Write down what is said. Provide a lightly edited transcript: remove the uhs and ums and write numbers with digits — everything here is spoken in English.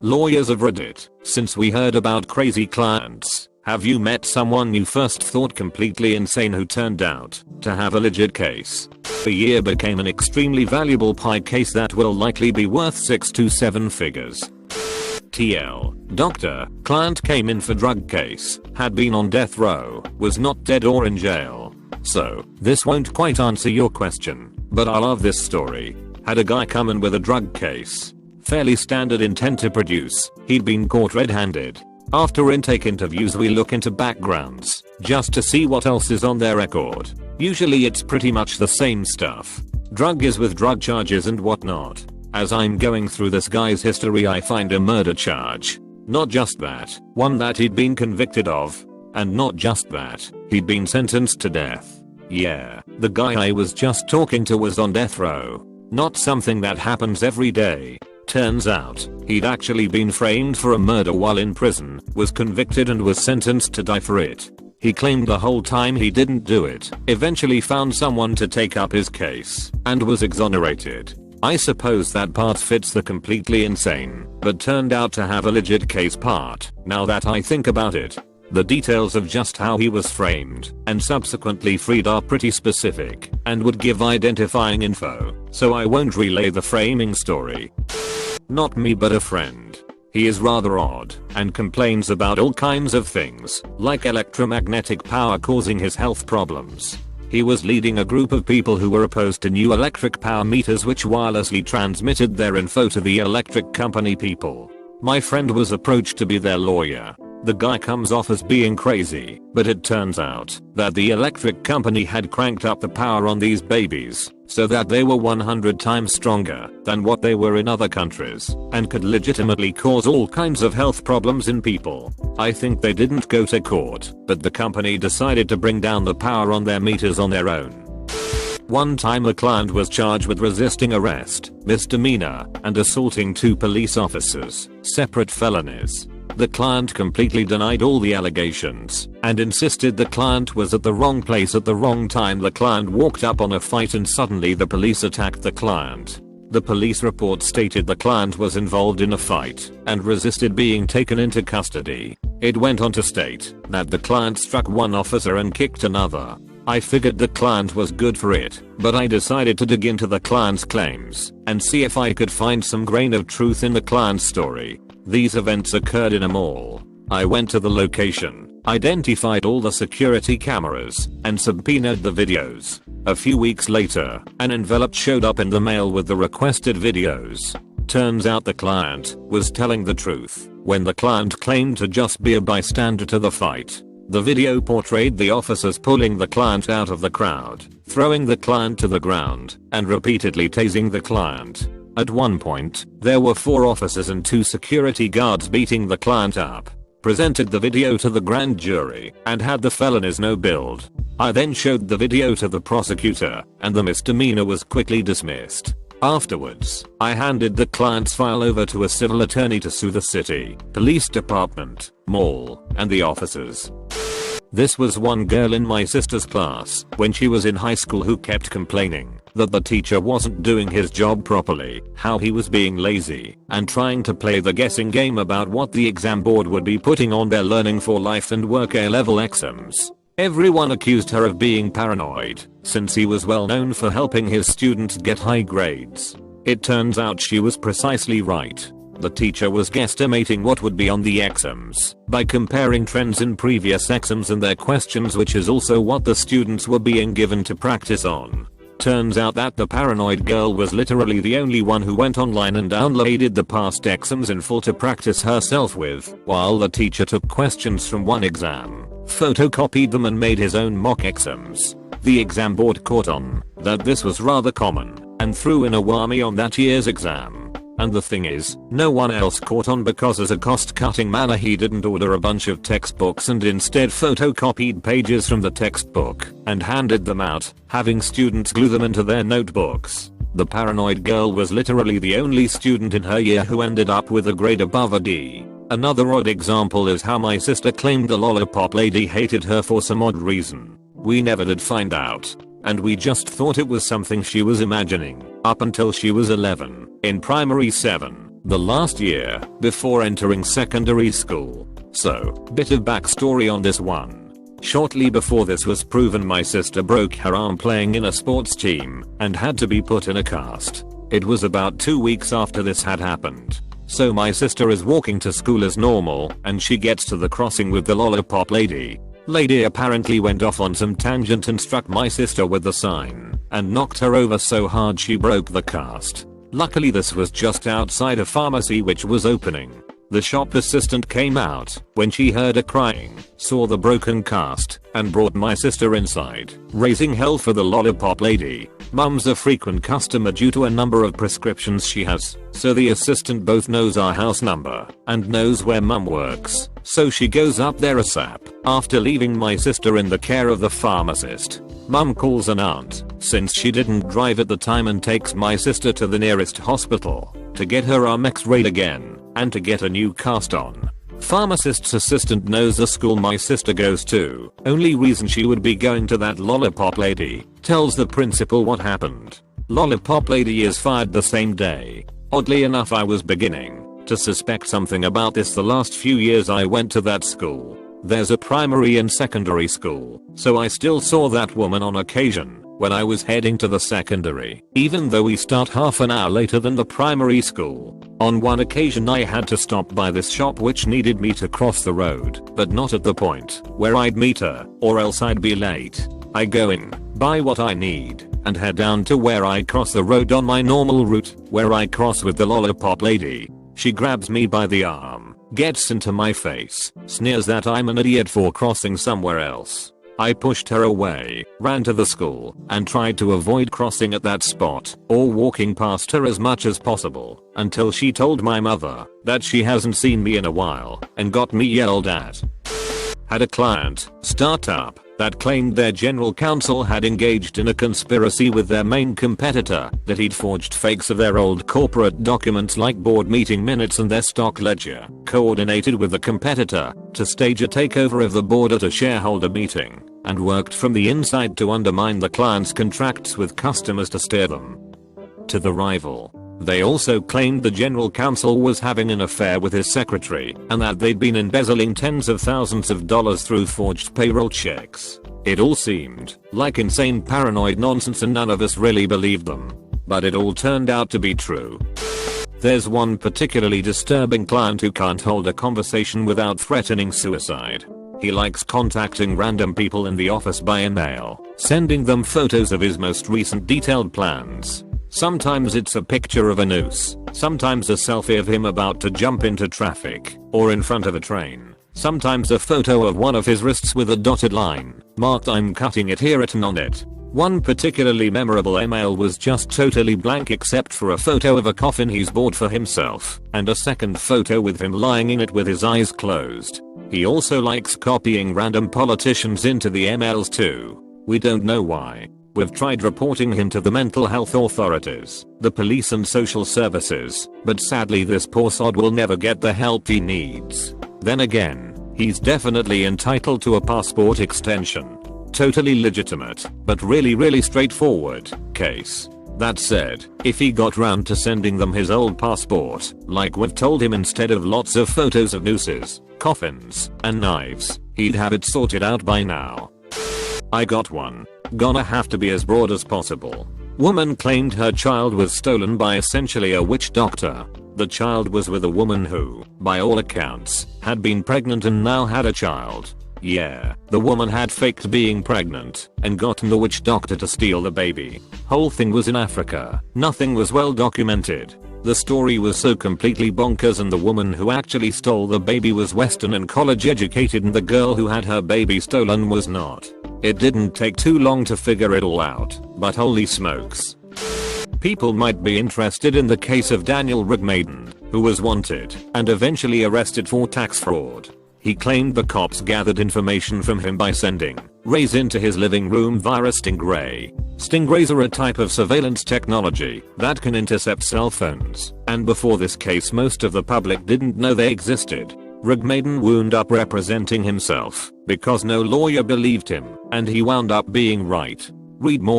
Lawyers of Reddit, since we heard about crazy clients, have you met someone you first thought completely insane who turned out to have a legit case? A year became an extremely valuable pie case that will likely be worth 6 to 7 figures. TL. Doctor, client came in for drug case, had been on death row, was not dead or in jail. So, this won't quite answer your question, but I love this story. Had a guy come in with a drug case. Fairly standard intent to produce, he'd been caught red-handed. After intake interviews we look into backgrounds, just to see what else is on their record. Usually it's pretty much the same stuff. Drug is with drug charges and whatnot. As I'm going through this guy's history I find a murder charge. Not just that, one that he'd been convicted of. And not just that, he'd been sentenced to death. Yeah, the guy I was just talking to was on death row. Not something that happens every day. Turns out, he'd actually been framed for a murder while in prison, was convicted and was sentenced to die for it. He claimed the whole time he didn't do it, eventually found someone to take up his case, and was exonerated. I suppose that part fits the completely insane, but turned out to have a legit case part, now that I think about it. The details of just how he was framed and subsequently freed are pretty specific and would give identifying info, so I won't relay the framing story. Not me but a friend. He is rather odd and complains about all kinds of things, like electromagnetic power causing his health problems. He was leading a group of people who were opposed to new electric power meters which wirelessly transmitted their info to the electric company people. My friend was approached to be their lawyer. The guy comes off as being crazy, but it turns out that the electric company had cranked up the power on these babies so that they were 100 times stronger than what they were in other countries and could legitimately cause all kinds of health problems in people. I think they didn't go to court, but the company decided to bring down the power on their meters on their own. One time a client was charged with resisting arrest, misdemeanor, and assaulting 2 police officers, separate felonies. The client completely denied all the allegations and insisted the client was at the wrong place at the wrong time. The client walked up on a fight and suddenly the police attacked the client. The police report stated the client was involved in a fight and resisted being taken into custody. It went on to state that the client struck one officer and kicked another. I figured the client was good for it, but I decided to dig into the client's claims and see if I could find some grain of truth in the client's story. These events occurred in a mall. I went to the location, identified all the security cameras, and subpoenaed the videos. A few weeks later, an envelope showed up in the mail with the requested videos. Turns out the client was telling the truth when the client claimed to just be a bystander to the fight. The video portrayed the officers pulling the client out of the crowd, throwing the client to the ground, and repeatedly tasing the client. At one point, there were 4 officers and 2 security guards beating the client up. Presented the video to the grand jury and had the felonies no billed. I then showed the video to the prosecutor and the misdemeanor was quickly dismissed. Afterwards, I handed the client's file over to a civil attorney to sue the city, police department, mall, and the officers. This was one girl in my sister's class when she was in high school who kept complaining that the teacher wasn't doing his job properly, how he was being lazy, and trying to play the guessing game about what the exam board would be putting on their learning for life and work A-level exams. Everyone accused her of being paranoid, since he was well known for helping his students get high grades. It turns out she was precisely right. The teacher was guesstimating what would be on the exams by comparing trends in previous exams and their questions, which is also what the students were being given to practice on. Turns out that the paranoid girl was literally the only one who went online and downloaded the past exams in full to practice herself with, while the teacher took questions from one exam, photocopied them and made his own mock exams. The exam board caught on that this was rather common and threw in a whammy on that year's exam. And the thing is, no one else caught on because as a cost-cutting manner he didn't order a bunch of textbooks and instead photocopied pages from the textbook and handed them out, having students glue them into their notebooks. The paranoid girl was literally the only student in her year who ended up with a grade above a D. Another odd example is how my sister claimed the lollipop lady hated her for some odd reason. We never did find out, and we just thought it was something she was imagining, up until she was 11, in primary 7. the last year before entering secondary school. So, bit of backstory on this one. Shortly before this was proven, my sister broke her arm playing in a sports team and had to be put in a cast. It was about 2 weeks after this had happened. So my sister is walking to school as normal and she gets to the crossing with the lollipop lady. Lady apparently went off on some tangent and struck my sister with the sign and knocked her over so hard she broke the cast. Luckily this was just outside a pharmacy which was opening. The shop assistant came out when she heard her crying, saw the broken cast, and brought my sister inside, raising hell for the lollipop lady. Mum's a frequent customer due to a number of prescriptions she has, so the assistant both knows our house number and knows where mum works, so she goes up there ASAP. After leaving my sister in the care of the pharmacist, mum calls an aunt, since she didn't drive at the time, and takes my sister to the nearest hospital to get her arm x-rayed again and to get a new cast on. Pharmacist's assistant knows the school my sister goes to. Only reason she would be going to that lollipop lady. Tells the principal what happened. Lollipop lady is fired the same day. Oddly enough, I was beginning to suspect something about this the last few years I went to that school. There's a primary and secondary school, so I still saw that woman on occasion when I was heading to the secondary, even though we start half an hour later than the primary school. On one occasion I had to stop by this shop which needed me to cross the road, but not at the point where I'd meet her, or else I'd be late. I go in, buy what I need, and head down to where I cross the road on my normal route, where I cross with the lollipop lady. She grabs me by the arm, gets into my face, sneers that I'm an idiot for crossing somewhere else. I pushed her away, ran to the school, and tried to avoid crossing at that spot or walking past her as much as possible until she told my mother that she hasn't seen me in a while and got me yelled at. Had a client, startup, that claimed their general counsel had engaged in a conspiracy with their main competitor, that he'd forged fakes of their old corporate documents like board meeting minutes and their stock ledger, coordinated with the competitor to stage a takeover of the board at a shareholder meeting, and worked from the inside to undermine the client's contracts with customers to steer them to the rival. They also claimed the general counsel was having an affair with his secretary and that they'd been embezzling tens of thousands of dollars through forged payroll checks. It all seemed like insane paranoid nonsense and none of us really believed them. But it all turned out to be true. There's one particularly disturbing client who can't hold a conversation without threatening suicide. He likes contacting random people in the office by email, sending them photos of his most recent detailed plans. Sometimes it's a picture of a noose, sometimes a selfie of him about to jump into traffic or in front of a train, sometimes a photo of one of his wrists with a dotted line marked "I'm cutting it here" on it. One particularly memorable email was just totally blank except for a photo of a coffin he's bought for himself and a second photo with him lying in it with his eyes closed. He also likes copying random politicians into the emails too. We don't know why. We've tried reporting him to the mental health authorities, the police and social services, but sadly this poor sod will never get the help he needs. Then again, he's definitely entitled to a passport extension. Totally legitimate, but really straightforward case. That said, if he got round to sending them his old passport, like we've told him, instead of lots of photos of nooses, coffins, and knives, he'd have it sorted out by now. I got one. Gonna have to be as broad as possible. Woman claimed her child was stolen by essentially a witch doctor. The child was with a woman who, by all accounts, had been pregnant and now had a child. Yeah, the woman had faked being pregnant and gotten the witch doctor to steal the baby. Whole thing was in Africa. Nothing was well documented. The story was so completely bonkers, and the woman who actually stole the baby was Western and college educated, and the girl who had her baby stolen was not. It didn't take too long to figure it all out, but holy smokes. People might be interested in the case of Daniel Rugmaden, who was wanted and eventually arrested for tax fraud. He claimed the cops gathered information from him by sending rays into his living room via a stingray. Stingrays are a type of surveillance technology that can intercept cell phones, and before this case most of the public didn't know they existed. Rugmaden wound up representing himself because no lawyer believed him, and he wound up being right. Read more.